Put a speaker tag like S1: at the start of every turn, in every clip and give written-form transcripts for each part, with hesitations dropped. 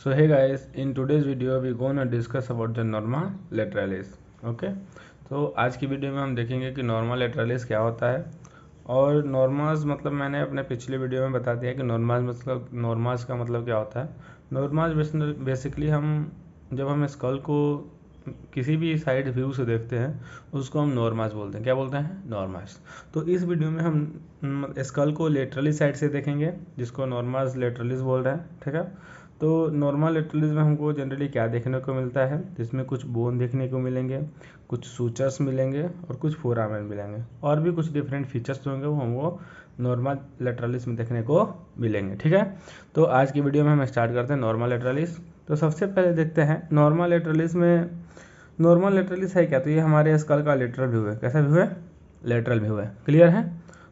S1: So hey guys, in today's video we gonna discuss about the norma lateralis. Okay, तो आज की video में हम देखेंगे कि नॉर्मा लेटरालिस क्या होता है। और नॉर्मास मतलब मैंने अपने पिछले वीडियो में बता दिया कि नॉर्मास का मतलब क्या होता है। नॉर्मास बेसिकली जब हम स्कल को किसी भी साइड व्यू से देखते हैं उसको हम नॉर्मास बोलते हैं। क्या बोलते हैं? नॉर्मास। तो इस वीडियो में हम स्कल को लेटरली साइड से देखेंगे, जिसको नॉर्मास लेटरलिस बोल रहे हैं। ठीक है, तो नॉर्मल लेटरलिस में हमको जनरली क्या देखने को मिलता है, जिसमें कुछ बोन देखने को मिलेंगे, कुछ सूचर्स मिलेंगे और कुछ फोरामेन मिलेंगे, और भी कुछ डिफरेंट फीचर्स होंगे वो हमको नॉर्मल लेटरलिस में देखने को मिलेंगे। ठीक है, तो आज की वीडियो में हम स्टार्ट करते हैं नॉर्मल लेटरलिस। तो सबसे पहले देखते हैं नॉर्मल लेटरलिस में। नॉर्मल लेटरलिस है क्या? तो ये हमारे स्कल का लेटरल व्यू है। कैसा व्यू है? लेटरल व्यू है। क्लियर है?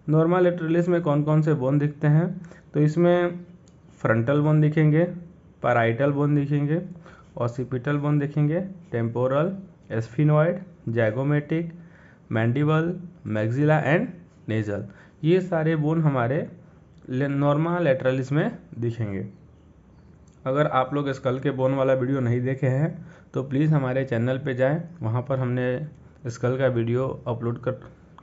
S1: नॉर्मल लेटरलिस में कौन कौन से बोन दिखते हैं? तो इसमें फ्रंटल बोन दिखेंगे, पैराइटल बोन दिखेंगे, ऑसिपिटल बोन दिखेंगे, temporal, sphenoid, zygomatic, mandible, maxilla and nasal. ये सारे बोन हमारे नॉर्मा लेटरलिस में दिखेंगे। अगर आप लोग स्कल के बोन वाला वीडियो नहीं देखे हैं तो प्लीज़ हमारे चैनल पे जाएं, वहाँ पर हमने स्कल का वीडियो अपलोड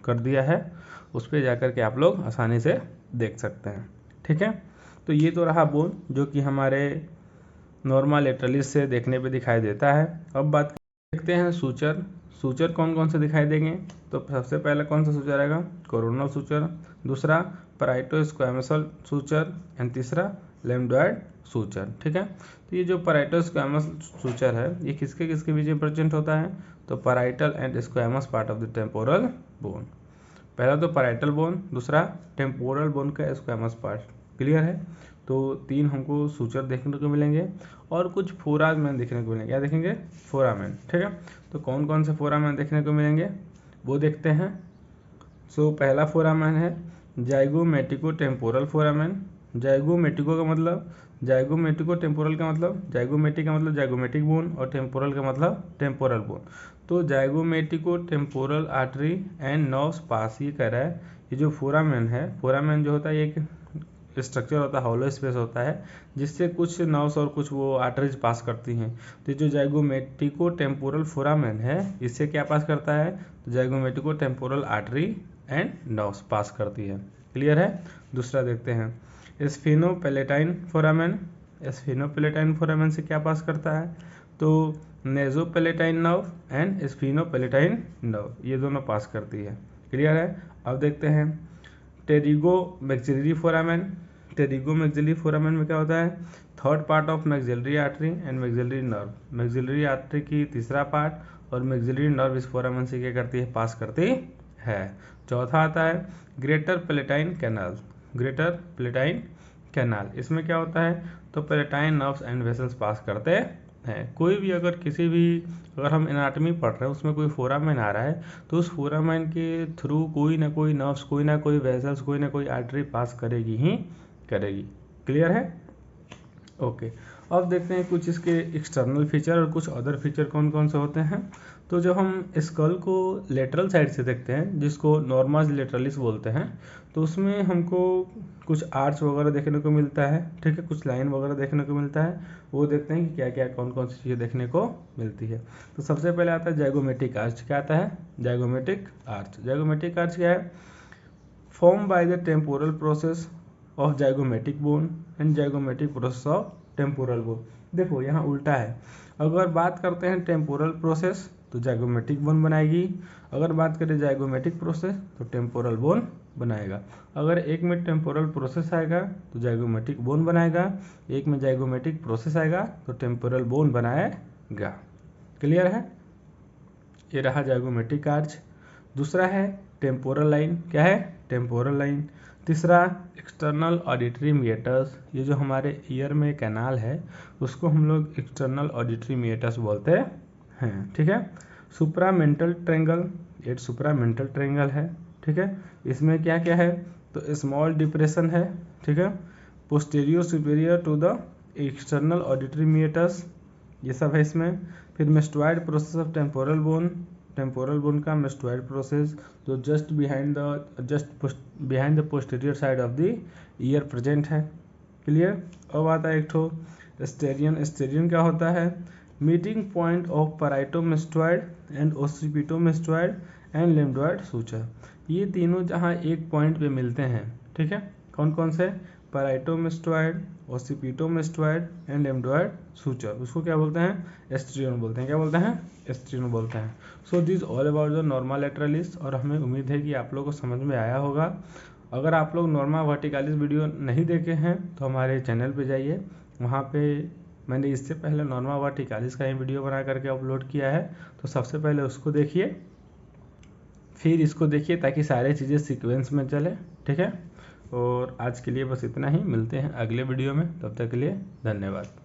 S1: कर दिया है, उस पर जाकर के आप लोग आसानी से देख सकते हैं। ठीक है, तो ये तो रहा बोन जो कि हमारे नॉर्मल लेटरलिस से देखने पे दिखाई देता है। अब बात देखते हैं सूचर। सूचर कौन कौन से दिखाई देंगे? तो सबसे पहला कौन सा सूचर आएगा? कोरोनल सूचर, दूसरा पैराइटोस्क्वैमसल सूचर एंड तीसरा लैम्डॉयड सूचर। ठीक है, तो ये जो पैराइटोस्क्वैमस सूचर है ये किसके किसके बीच में प्रेजेंट होता है? तो parietal and squamous part of the temporal bone. पहला तो पैराइटल बोन, दूसरा टेम्पोरल बोन का स्क्वैमस पार्ट। क्लियर है? तो तीन हमको सूचर देखने को मिलेंगे और कुछ फोरामेन देखने को मिलेंगे। क्या देखेंगे? फोरामेन। ठीक है, तो कौन कौन से फोरामेन देखने को मिलेंगे वो देखते हैं। सो पहला फोरामेन है जाइगोमेटिको टेम्पोरल फोरामेन। जाइगोमेटिको का मतलब, जाइगोमेटिको टेम्पोरल का मतलब, जाइगोमेटिक का मतलब जाइगोमेटिक बोन और टेम्पोरल का मतलब टेम्पोरल बोन। तो जाइगोमेटिको टेम्पोरल आर्टरी एंड नर्व्स पास, ये कह रहा है ये जो फोरामेन है, फोरामेन जो होता है एक स्ट्रक्चर होता है, हॉलो स्पेस होता है जिससे कुछ नर्व्स और कुछ वो आर्टरीज पास करती हैं। तो जो जाइगोमेटिको टेम्पोरल फोरामेन है इससे क्या पास करता है? तो जाइगोमेटिको टेम्पोरल आर्टरी एंड नर्व्स पास करती है। क्लियर है? दूसरा देखते हैं स्फेनोपेलेटाइन फोरामेन। स्फेनोपेलेटाइन फोरामेन से क्या पास करता है? तो नेजोपेलेटाइन नर्व एंड स्फेनोपेलेटाइन नर्व, ये दोनों पास करती है। क्लियर है? अब देखते हैं pterygo maxillary foramen. Pterygo maxillary foramen में क्या होता है? Third part of maxillary artery and maxillary nerve. Maxillary artery की तीसरा पार्ट और मैक्सिलरी नर्व इस फोरामेन से क्या करती है? पास करती है। चौथा आता है greater palatine canal. Greater palatine canal, इसमें क्या होता है? तो पेलेटाइन नर्व्स एंड वेसल्स पास करते हैं। कोई भी अगर हम एनाटॉमी पढ़ रहे हैं उसमें कोई फोरामेन आ रहा है तो उस फोरामेन के थ्रू कोई ना कोई नर्व्स, कोई ना कोई वेसल्स, कोई ना कोई आर्टरी पास करेगी ही करेगी। क्लियर है? ओके, अब देखते हैं कुछ इसके एक्सटर्नल फीचर और कुछ अदर फीचर कौन कौन से होते हैं। तो जब हम स्कल को लेटरल साइड से देखते हैं जिसको नॉर्मास लेटरलिस बोलते हैं, तो उसमें हमको कुछ आर्च वगैरह देखने को मिलता है। ठीक है, कुछ लाइन वगैरह देखने को मिलता है, वो देखते हैं कि क्या क्या कौन कौन सी चीज़ें देखने को मिलती है। तो सबसे पहले आता है जाइगोमेटिक आर्च। क्या आता है? Zygomatic arch. जाइगोमेटिक आर्च क्या है? Form by the temporal process of zygomatic bone and zygomatic process of temporal bone. देखो यहाँ उल्टा है, अगर बात करते हैं टेम्पोरल प्रोसेस तो जाइगोमेटिक बोन बनाएगी, अगर बात करें जाइगोमेटिक प्रोसेस तो टेम्पोरल बोन बनाएगा। अगर एक में टेम्पोरल प्रोसेस आएगा तो जाइगोमेटिक बोन बनाएगा, एक में जाइगोमेटिक प्रोसेस आएगा तो टेम्पोरल बोन बनाएगा। क्लियर है? ये रहा जाइगोमेटिक आर्च। दूसरा है टेम्पोरल लाइन। क्या है? Temporal line. तीसरा एक्सटर्नल ऑडिटरी मिएटर्स। ये जो हमारे ईयर में कैनाल है उसको हम लोग एक्सटर्नल ऑडिटरी मिएटर्स बोलते हैं। ठीक है, सुप्रामेंटल ट्रेंगल, ये सुप्रामेंटल ट्रेंगल है। ठीक है, इसमें क्या क्या है? तो स्मॉल डिप्रेशन है। ठीक है, posterior superior to the external auditory meatus, ये सब है इसमें। फिर mastoid process of temporal bone. Temporal bone का मेस्टोइड प्रोसेस जो just behind the posterior side of the ear present है। क्लियर? अब आता है एक ठो स्टेरियन क्या होता है? Meeting point of parietomastoid and occipitomastoid and lambdoid suture. ये तीनों जहाँ एक पॉइंट पे मिलते हैं, ठीक है, कौन कौन से? पैराइटोमेस्टॉइड, ओसिपिटोमेस्टॉइड एंड लिम्फोइड सूचर, उसको क्या बोलते हैं? एस्टेरियन बोलते हैं। क्या बोलते हैं? एस्टेरियन बोलते हैं। So this all about the Norma लैटरलिस। और हमें उम्मीद है कि आप लोगों को समझ में आया होगा। अगर आप लोग नॉर्मा वर्टिकालिस वीडियो नहीं देखे हैं तो हमारे चैनल पे जाइए, वहाँ पे मैंने इससे पहले नॉर्मा वर्टिकालिस का ही वीडियो बना करके अपलोड किया है, तो सबसे पहले उसको देखिए, फिर इसको देखिए, ताकि सारी चीज़ें सीक्वेंस में चले, ठीक है। और आज के लिए बस इतना ही, मिलते हैं अगले वीडियो में, तब तक के लिए धन्यवाद।